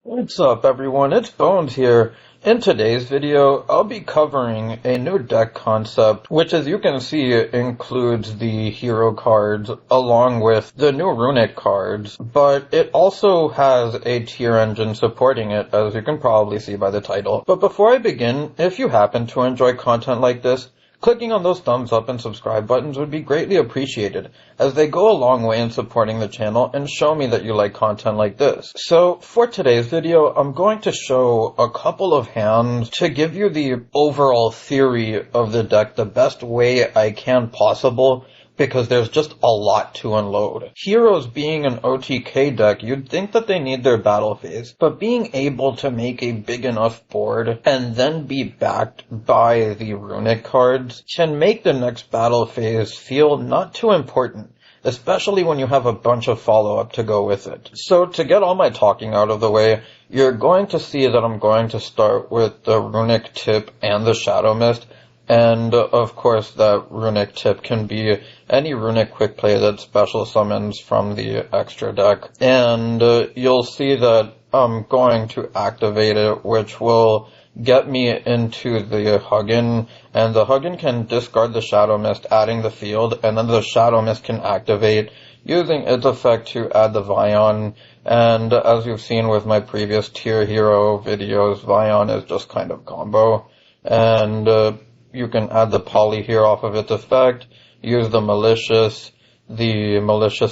What's up, everyone? It's Bones here. In today's video, I'll be covering a new deck concept, which as you can see includes the hero cards along with the new Runick cards, but it also has a tier engine supporting it, as you can probably see by the title. But before I begin, if you happen to enjoy content like this, clicking on those thumbs up and subscribe buttons would be greatly appreciated, as they go a long way in supporting the channel and show me that you like content like this. So, for today's video, I'm going to show a couple of hands to give you the overall theory of the deck the best way I can possible, because there's just a lot to unload. Heroes being an OTK deck, you'd think that they need their battle phase, but being able to make a big enough board and then be backed by the Runick cards can make the next battle phase feel not too important, especially when you have a bunch of follow-up to go with it. So to get all my talking out of the way, you're going to see that I'm going to start with the Runick tip and the Shadow Mist. And, of course, that Runick tip can be any Runick quick play that special summons from the extra deck. And you'll see that I'm going to activate it, which will get me into the Huggin. And the Huggin can discard the Shadow Mist, adding the field, and then the Shadow Mist can activate, using its effect to add the Vion. And as you've seen with my previous tier hero videos, Vion is just kind of combo. And you can add the Poly here off of its effect, use the Malicious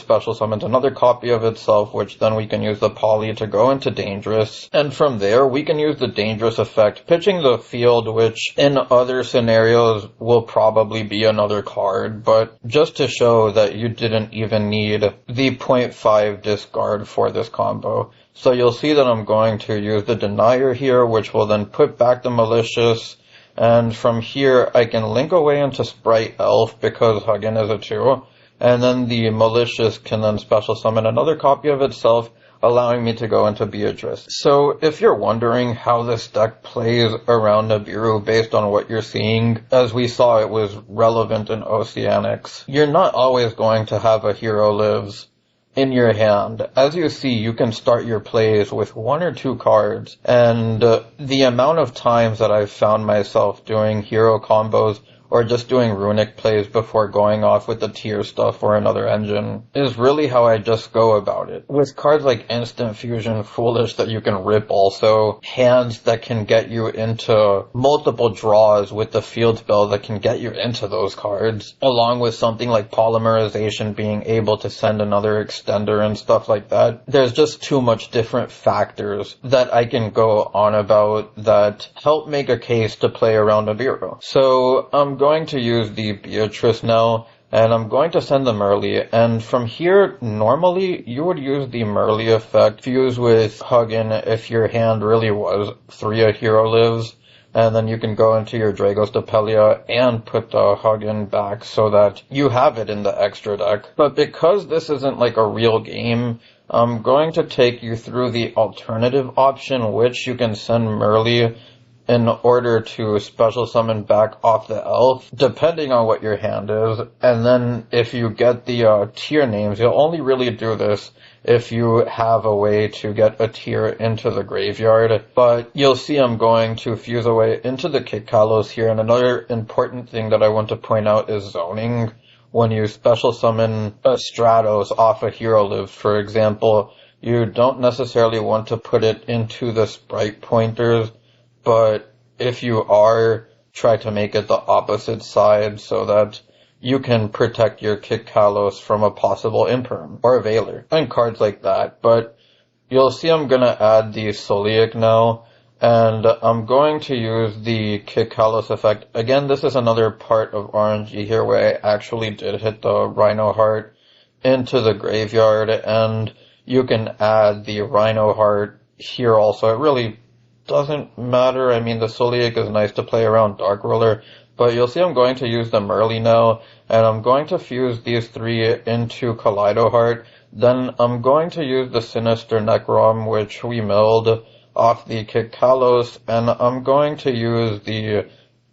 special summons another copy of itself, which then we can use the Poly to go into Dangerous. And from there, we can use the Dangerous effect, pitching the field, which in other scenarios will probably be another card, but just to show that you didn't even need the 0.5 discard for this combo. So you'll see that I'm going to use the Denier here, which will then put back the Malicious. And from here, I can link away into Sprite Elf because Huggin is a 2. And then the Malicious can then special summon another copy of itself, allowing me to go into Beatrice. So if you're wondering how this deck plays around Nibiru based on what you're seeing, as we saw it was relevant in Oceanics, you're not always going to have a hero lives in your hand. As you see, you can start your plays with 1 or 2 cards, and the amount of times that I've found myself doing hero combos or just doing Runick plays before going off with the tier stuff or another engine is really how I just go about it. With cards like Instant Fusion, Foolish that you can rip also, hands that can get you into multiple draws with the field spell that can get you into those cards, along with something like Polymerization being able to send another extender and stuff like that. There's just too much different factors that I can go on about that help make a case to play around Nibiru. So I'm going to use the Beatrice now, and I'm going to send the Merly, and from here, normally, you would use the Merly effect, fuse with Huggin if your hand really was 3 hero lives, and then you can go into your Dragos Depelia and put the Huggin back so that you have it in the extra deck. But because this isn't like a real game, I'm going to take you through the alternative option, which you can send Merly in order to special summon back off the elf, depending on what your hand is. And then if you get the tier names, you'll only really do this if you have a way to get a tier into the graveyard. But you'll see I'm going to fuse away into the Kikalos here. And another important thing that I want to point out is zoning. When you special summon a Stratos off a hero live, for example, you don't necessarily want to put it into the sprite pointers, but if you are, try to make it the opposite side so that you can protect your Kikalos from a possible Imperm or a Veiler and cards like that. But you'll see I'm going to add the Soliac now, and I'm going to use the Kikalos effect. Again, this is another part of RNG here where I actually did hit the Rhino Heart into the graveyard, and you can add the Rhino Heart here also. It really doesn't matter. I mean, the Soliac is nice to play around Dark Ruler, but you'll see I'm going to use the Merly now, and I'm going to fuse these 3 into Kaleido Heart. Then I'm going to use the Sinister Necrom, which we milled off the Kikalos, and I'm going to use the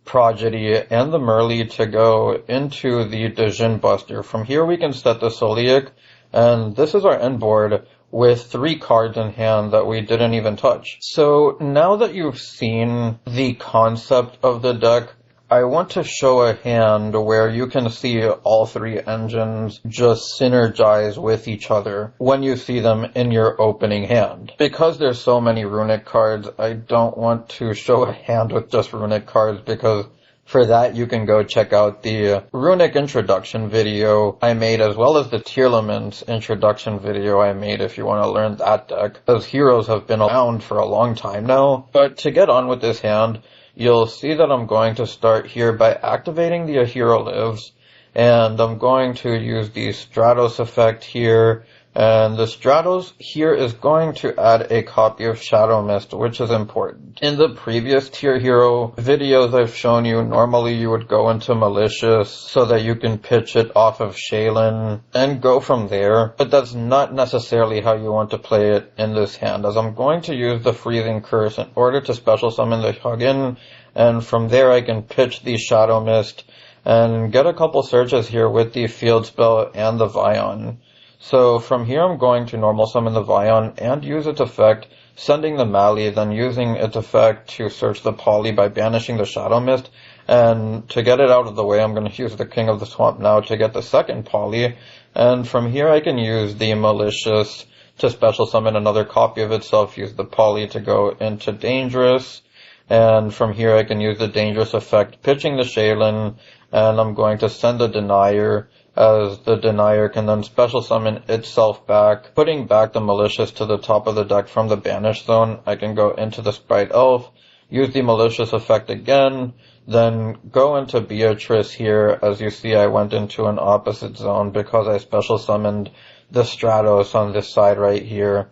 Prodigy and the Merly to go into the Djinn Buster. From here we can set the Soliac, and this is our end board, with 3 cards in hand that we didn't even touch. So now that you've seen the concept of the deck, I want to show a hand where you can see all 3 engines just synergize with each other when you see them in your opening hand. Because there's so many Runick cards, I don't want to show a hand with just Runick cards, because for that you can go check out the Runick introduction video I made, as well as the Tearlaments introduction video I made if you want to learn that deck, as heroes have been around for a long time now. But to get on with this hand, you'll see that I'm going to start here by activating the A Hero Lives, and I'm going to use the Stratos effect here, and the Stratos here is going to add a copy of Shadow Mist, which is important. In the previous tier hero videos I've shown you, normally you would go into Malicious so that you can pitch it off of Shaylin and go from there, but that's not necessarily how you want to play it in this hand, as I'm going to use the Freezing Curse in order to special summon the Huggin, and from there I can pitch the Shadow Mist and get a couple searches here with the Field Spell and the Vion. So from here I'm going to normal summon the Vion and use its effect, sending the Mali, then using its effect to search the Poly by banishing the Shadow Mist. And to get it out of the way, I'm going to use the King of the Swamp now to get the second Poly. And from here I can use the Malicious to special summon another copy of itself, use the Poly to go into Dangerous. And from here I can use the Dangerous effect, pitching the Shaylin, and I'm going to send the Denier, as the Denier can then special summon itself back, putting back the Malicious to the top of the deck from the Banish Zone. I can go into the Sprite Elf, use the Malicious effect again, then go into Beatrice here. As you see, I went into an opposite zone because I special summoned the Stratos on this side right here.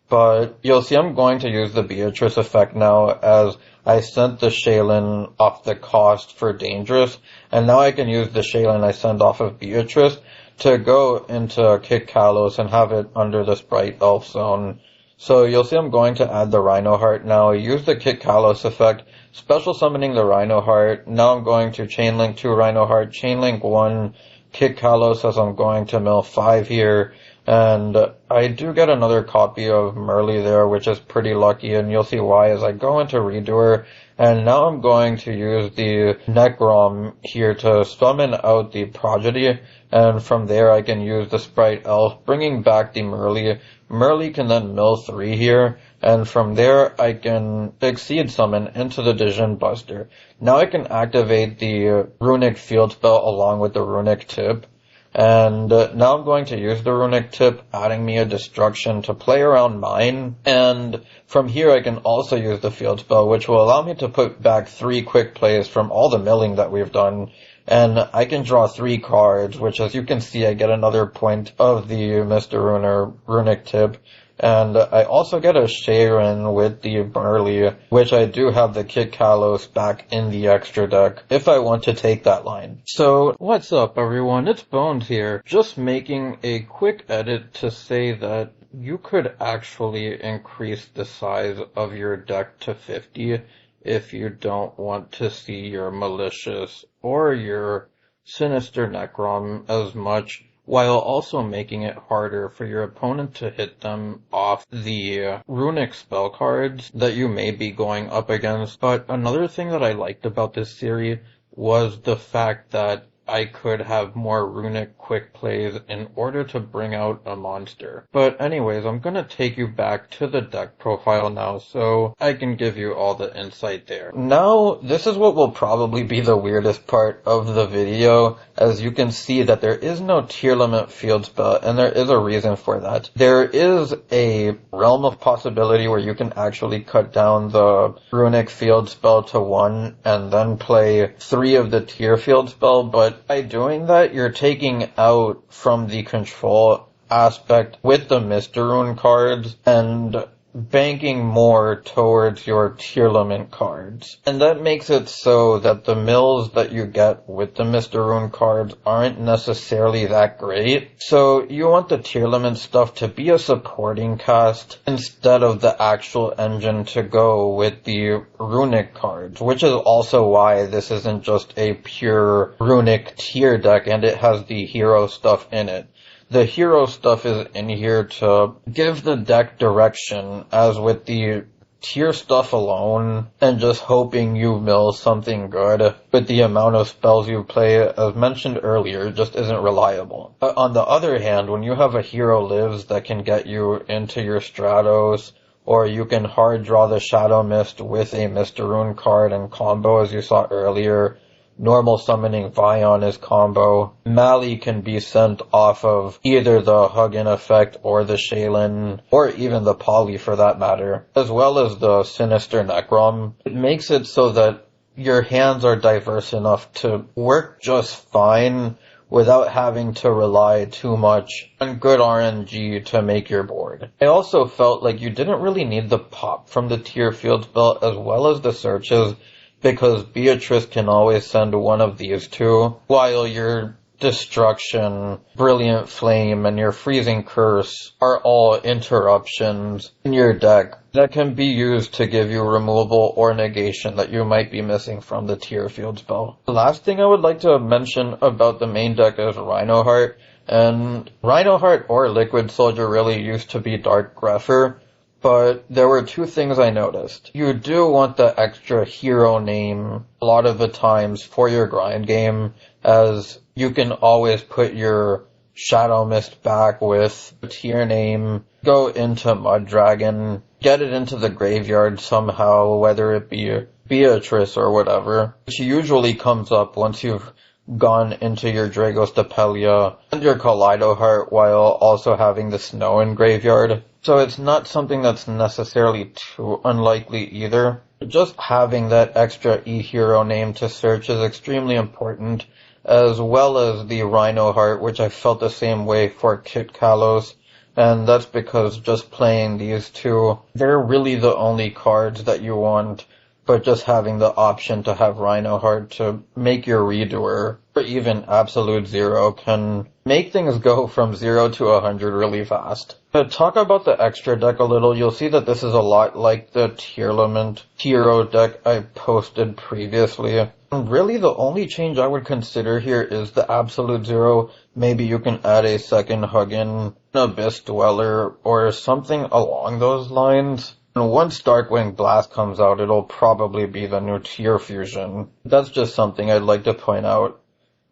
But you'll see I'm going to use the Beatrice effect now, as I sent the Shaylin off the cost for Dangerous, and now I can use the Shaylin I send off of Beatrice to go into Kick Kalos and have it under the Sprite Elf zone. So you'll see I'm going to add the Rhino Heart now, use the Kick Kalos effect, special summoning the Rhino Heart. Now I'm going to Chainlink 2 Rhino Heart, Chainlink 1, Kick Kalos, as I'm going to mill 5 here. And I do get another copy of Merly there, which is pretty lucky, and you'll see why as I go into Redoer. And now I'm going to use the Necrom here to summon out the Prodigy, and from there I can use the Sprite Elf, bringing back the Merly. Merly can then mill 3 here, and from there I can Exceed Summon into the Dijon Buster. Now I can activate the Runick Field Spell along with the Runick Tip. And now I'm going to use the Runick Tip, adding me a Destruction to play around mine. And from here I can also use the Field Spell, which will allow me to put back 3 quick plays from all the milling that we've done. And I can draw 3 cards, which as you can see I get another point of the Mr. Runer Runick Tip. And I also get a Sharon with the Burley, which I do have the Kick Kalos back in the extra deck if I want to take that line. So, what's up everyone, it's Bones here, just making a quick edit to say that you could actually increase the size of your deck to 50 if you don't want to see your Malicious or your Sinister Necrom as much, while also making it harder for your opponent to hit them off the Runick spell cards that you may be going up against. But another thing that I liked about this series was the fact that I could have more Runick quick plays in order to bring out a monster. But anyways, I'm gonna take you back to the deck profile now so I can give you all the insight there. Now, this is what will probably be the weirdest part of the video, as you can see that there is no tier limit field spell, and there is a reason for that. There is a realm of possibility where you can actually cut down the Runick field spell to 1 and then play 3 of the tier field spell, but by doing that, you're taking out from the control aspect with the Mr. Rune cards and banking more towards your tier limit cards. And that makes it so that the mills that you get with the Mr. Rune cards aren't necessarily that great. So you want the tier limit stuff to be a supporting cast instead of the actual engine to go with the Runick cards, which is also why this isn't just a pure Runick tier deck and it has the hero stuff in it. The hero stuff is in here to give the deck direction, as with the tier stuff alone, and just hoping you mill something good with the amount of spells you play, as mentioned earlier, just isn't reliable. But on the other hand, when you have a hero lives that can get you into your Stratos, or you can hard draw the Shadow Mist with a Mr. Rune card and combo, as you saw earlier. Normal summoning Vion is combo. Mali can be sent off of either the Hugin effect or the Shaylin, or even the Poly for that matter, as well as the Sinister Necrom. It makes it so that your hands are diverse enough to work just fine without having to rely too much on good RNG to make your board. I also felt like you didn't really need the pop from the tier field spell as well as the searches, because Beatrice can always send one of these two, while your Destruction, Brilliant Flame, and your Freezing Curse are all interruptions in your deck that can be used to give you removal or negation that you might be missing from the tier field spell. The last thing I would like to mention about the main deck is Rhinoheart, and Rhinoheart or Liquid Soldier really used to be Dark Grepher. But there were two things I noticed. You do want the extra hero name a lot of the times for your grind game, as you can always put your Shadow Mist back with a tier name, go into Mud Dragon, get it into the graveyard somehow, whether it be Beatrice or whatever, which usually comes up once you've gone into your Dragostapelia and your Kaleido Heart while also having the snow in graveyard. So it's not something that's necessarily too unlikely either. Just having that extra E-hero name to search is extremely important, as well as the Rhino Heart, which I felt the same way for Kit Kalos, and that's because just playing these two, they're really the only cards that you want, but just having the option to have Rhino Heart to make your Redoer, or even Absolute Zero, can make things go from 0 to 100 really fast. To talk about the extra deck a little, you'll see that this is a lot like the Tearlament hero deck I posted previously. And really the only change I would consider here is the Absolute Zero. Maybe you can add a second Hugin, an Abyss Dweller, or something along those lines. And once Darkwing Blast comes out, it'll probably be the new tier fusion. That's just something I'd like to point out.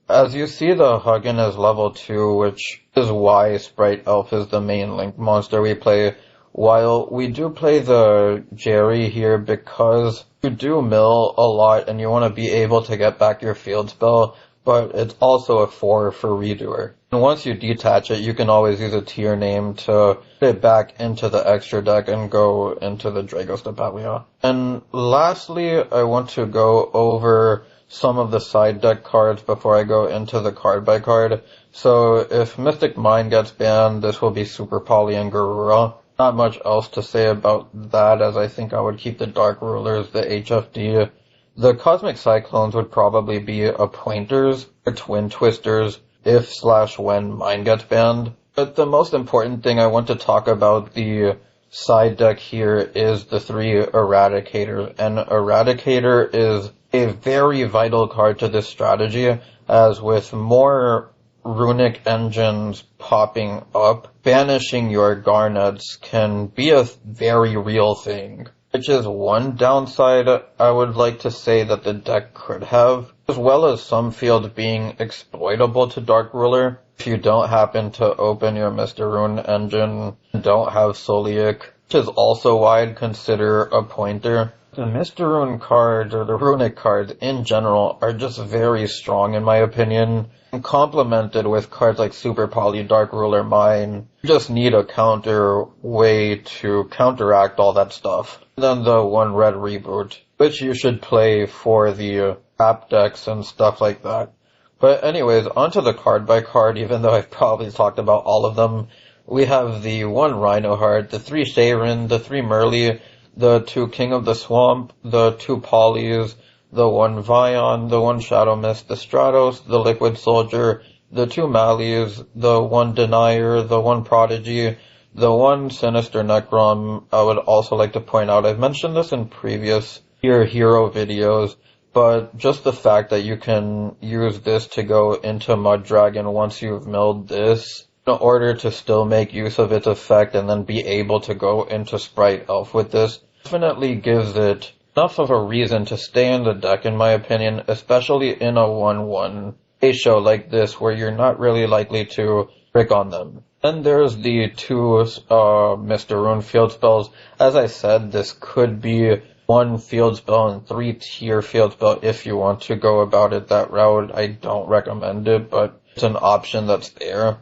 As you see, the Hugin is level 2, which is why Sprite Elf is the main Link monster we play, while we do play the Jerry here because you do mill a lot and you want to be able to get back your field spell, but it's also a 4 for Redoer. And once you detach it, you can always use a tier name to put it back into the extra deck and go into the Dragostapelia. And lastly, I want to go over some of the side deck cards before I go into the card by card. So if Mystic Mine gets banned, this will be Super Poly and Garura. Not much else to say about that, as I think I would keep the Dark Rulers, the HFD. The Cosmic Cyclones would probably be a Pointers or Twin Twisters if/when Mine gets banned. But the most important thing I want to talk about the side deck here is the 3 Eradicators. And Eradicator is a very vital card to this strategy, as with more Runick engines popping up, banishing your Garnets can be a very real thing, which is one downside I would like to say that the deck could have, as well as some fields being exploitable to Dark Ruler. If you don't happen to open your Mr. Rune engine and don't have Solic, which is also why I'd consider a pointer. The Mr. Rune cards, or the Runick cards in general, are just very strong in my opinion, and complemented with cards like Super Poly, Dark Ruler, Mine. You just need a counter way to counteract all that stuff. And then the One Red Reboot, which you should play for the app decks and stuff like that. But anyways, onto the card by card, even though I've probably talked about all of them. We have the 1 Rhinoheart, the 3 Sharon, the 3 Merly, the 2 King of the Swamp, the 2 Polys, the 1 Vion, the 1 Shadow Mist, the Stratos, the Liquid Soldier, the 2 Malis, the 1 Denier, the 1 Prodigy, the 1 Sinister Necrom. I would also like to point out, I've mentioned this in previous hero videos, but just the fact that you can use this to go into Mud Dragon once you've milled this in order to still make use of its effect and then be able to go into Sprite Elf with this, definitely gives it enough of a reason to stay in the deck, in my opinion, especially in a 1-1 ratio like this where you're not really likely to trick on them. Then there's the two Mr. Rune field spells. As I said, this could be one field spell and 3-tier field spell if you want to go about it that route. I don't recommend it, but it's an option that's there.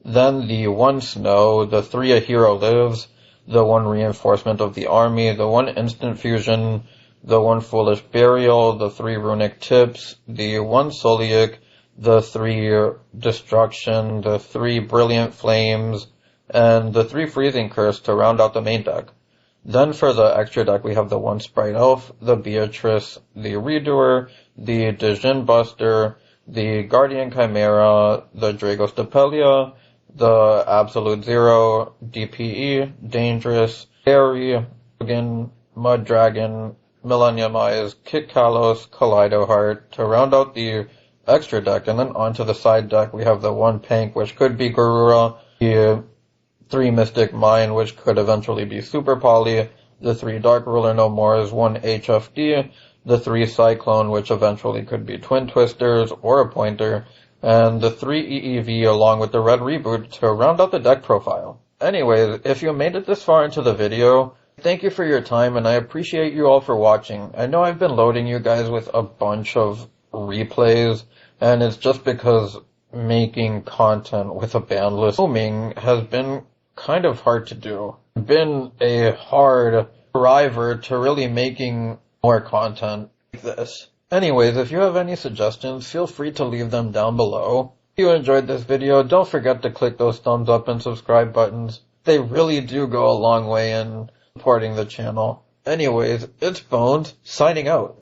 Then the 1 Snow, the 3 A Hero Lives, the 1 Reinforcement of the Army, the 1 Instant Fusion, the 1 Foolish Burial, the 3 Runick Tips, the 1 Solic, the 3 Destruction, the 3 Brilliant Flames, and the 3 Freezing Curse to round out the main deck. Then for the extra deck, we have the 1 Sprite Elf, the Beatrice, the Redoer, the Djinn Buster, the Guardian Chimera, the Dragos Depelia, the Absolute Zero, DPE, Dangerous, Fairy, Logan, Mud Dragon, Millennium Eyes, Kit Kalos, Kaleido Heart to round out the extra deck. And then onto the side deck, we have the 1 Pink, which could be Garura, the 3 Mystic Mine, which could eventually be Super Poly, the 3 Dark Ruler No Mores, 1 HFD, the 3 Cyclone, which eventually could be Twin Twisters or a Pointer, and the 3 EEV along with the Red Reboot to round out the deck profile. Anyways, if you made it this far into the video, thank you for your time and I appreciate you all for watching. I know I've been loading you guys with a bunch of replays, and it's just because making content with a ban list booming has been kind of hard to do. It's been a hard driver to really making more content like this. Anyways, if you have any suggestions, feel free to leave them down below. If you enjoyed this video, don't forget to click those thumbs up and subscribe buttons. They really do go a long way in supporting the channel. Anyways, it's Bones, signing out.